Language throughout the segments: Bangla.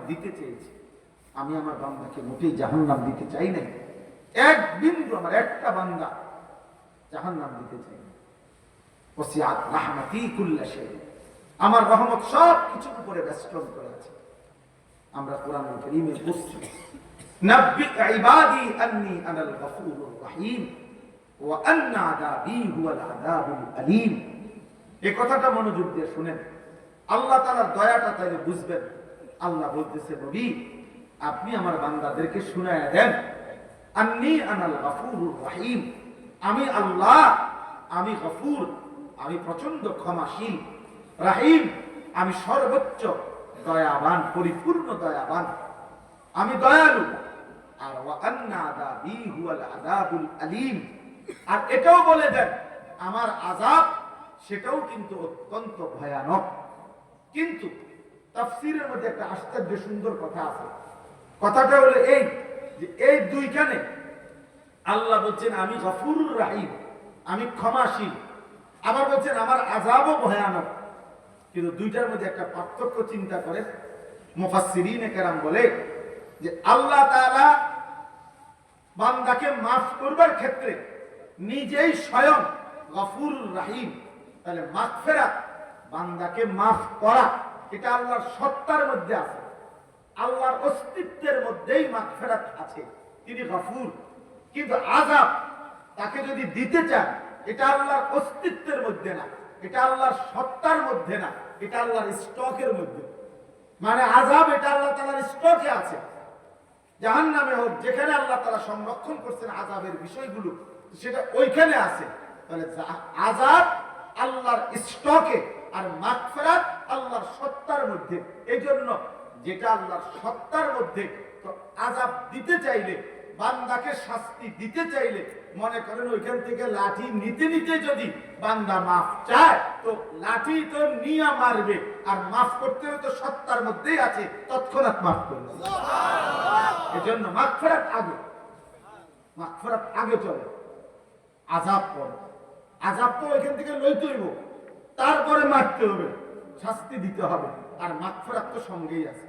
দিতে চেয়েছি। আমি আমার বান্দাকে মোটেই জাহান্নাম দিতে চাই নাই। এক বিন্দু আমার একটা বান্দা জাহান্নাম দিতে চাই না। ওসিআত রাহমাতি কুল্লা শাই, আমার রহমত সব কিছুর উপরে বেষ্টন করে আছে। আমরা কোরআনুল কারীমে বুঝছি, নাব্বি ইবাদি আন্নী আনাল গফুরুর রহিম ওয়া আন্না আযাবি হুয়াল আযাবুল আলীম। এই কথাটা মনোযোগ দিয়ে শুনেন, আল্লাহ তাআলার দয়াটা তাইলে বুঝবেন। আল্লাহ বলতেছে, নবী আপনি আমার বান্দাদেরকে শুনায়া দেন, আন্নী আনাল গফুরুর রহিম, আমি আল্লাহ, আমি গফুর, আমি প্রচন্ড ক্ষমাশীল, রহিম, আমি সর্বোচ্চ দয়াবান, পরিপূর্ণ দয়াবান, আমি দয়ালু। আর ওয়া আন্না আযাবি হুয়াল আযাবুল আলীম, আর এটাও বলে দেন আমার আযাব সেটাও কিন্তু অত্যন্ত ভয়ানক। কিন্তু তাফসীরের মধ্যে একটা আশ্চর্য সুন্দর কথা আছে। কথাটা হলো এই যে এই দুইখানে আল্লাহ বলছেন আমি গফুরুর রহিম, আমি ক্ষমাশীল, আবার বলছেন আমার আযাবও ভয়ানক। কিন্তু দুইটার মধ্যে একটা পার্থক্য চিন্তা করে মুফাসসিরিনে কেরাম বলে যে আল্লাহ তাআলা বান্দাকে মাফ করবার ক্ষেত্রে নিজেই স্বয়ং গফুরুর রহিম। তাহলে মাগফিরাত, বান্দাকে মাফ করা, এটা আল্লাহর সত্তার মধ্যে আছে, আল্লাহর অস্তিত্বের মধ্যেই মাগফিরাত আছে, তিনি গফুর। কিন্তু আযাব তাকে যদি দিতে চান, এটা আল্লাহর অস্তিত্বের মধ্যে না, এটা আল্লাহর সত্তার মধ্যে না, এটা আল্লাহর স্টকের মধ্যে। মানে আযাব এটা আল্লাহ তাআলার স্টকে আছে। জাহান্নামে হোক, যেখানে আল্লাহ তাআলা সংরক্ষণ করছেন আযাবের বিষয়গুলো, সেটা ওইখানে আছে। তাহলে আযাব আল্লাহর স্টকে আর মাগফিরাত আল্লাহর সত্তার মধ্যে। এই জন্য যেটা আল্লাহর সত্তার মধ্যে, তো আযাব দিতে চাইলে, বান্দাকে শাস্তি দিতে চাইলে, মনে করেন ওইখান থেকে লাঠি নিতে নিতে যদি বান্দা মাফ চায়, তো লাঠি তো নিয়ে মারবে, আর মাফ করতে তো সত্তার মধ্যেই আছে, তৎক্ষণাৎ মাফ করবে। এজন্য মাগফিরাত আগে, মাগফিরাত আগে চলে, আযাব পরে। আযাব তো ওইখান থেকে লইতে হইব, তারপরে মারতে হবে, শাস্তি দিতে হবে। আর মাগফিরাত তো সঙ্গেই আছে,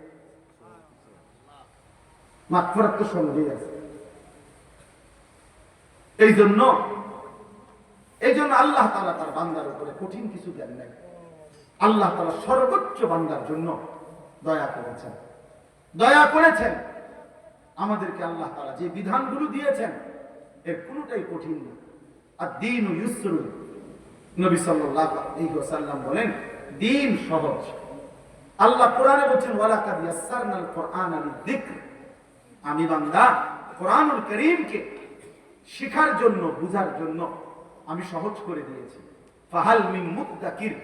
মাগফিরাত তো সঙ্গেই আছে। এই জন্য আল্লাহ তাআলা তার বান্দার উপরে কঠিন কিছু দেন নাই। আল্লাহ তাআলা সর্বোচ্চ বান্দার জন্য দয়া করেছেন, দয়া করেছেন। আমাদেরকে আল্লাহ তাআলা যে বিধানগুলো দিয়েছেন এর কোনোটাই কঠিন না। আদ-দীনু ইউসরুন, নবী সাল্লাল্লাহু আলাইহি ওয়াসাল্লাম বলেন দ্বীন সহজ। আল্লাহ কোরআনে বলেন ওয়ালাকাদ ইয়াসসারনাল কুরআনা লিযিকর, আমি বান্দা কোরআনুল কারীমকে শিখার জন্য, বুঝার জন্য আমি সহজ করে দিয়েছি। ফাহাল মিন মুদ্দাকির,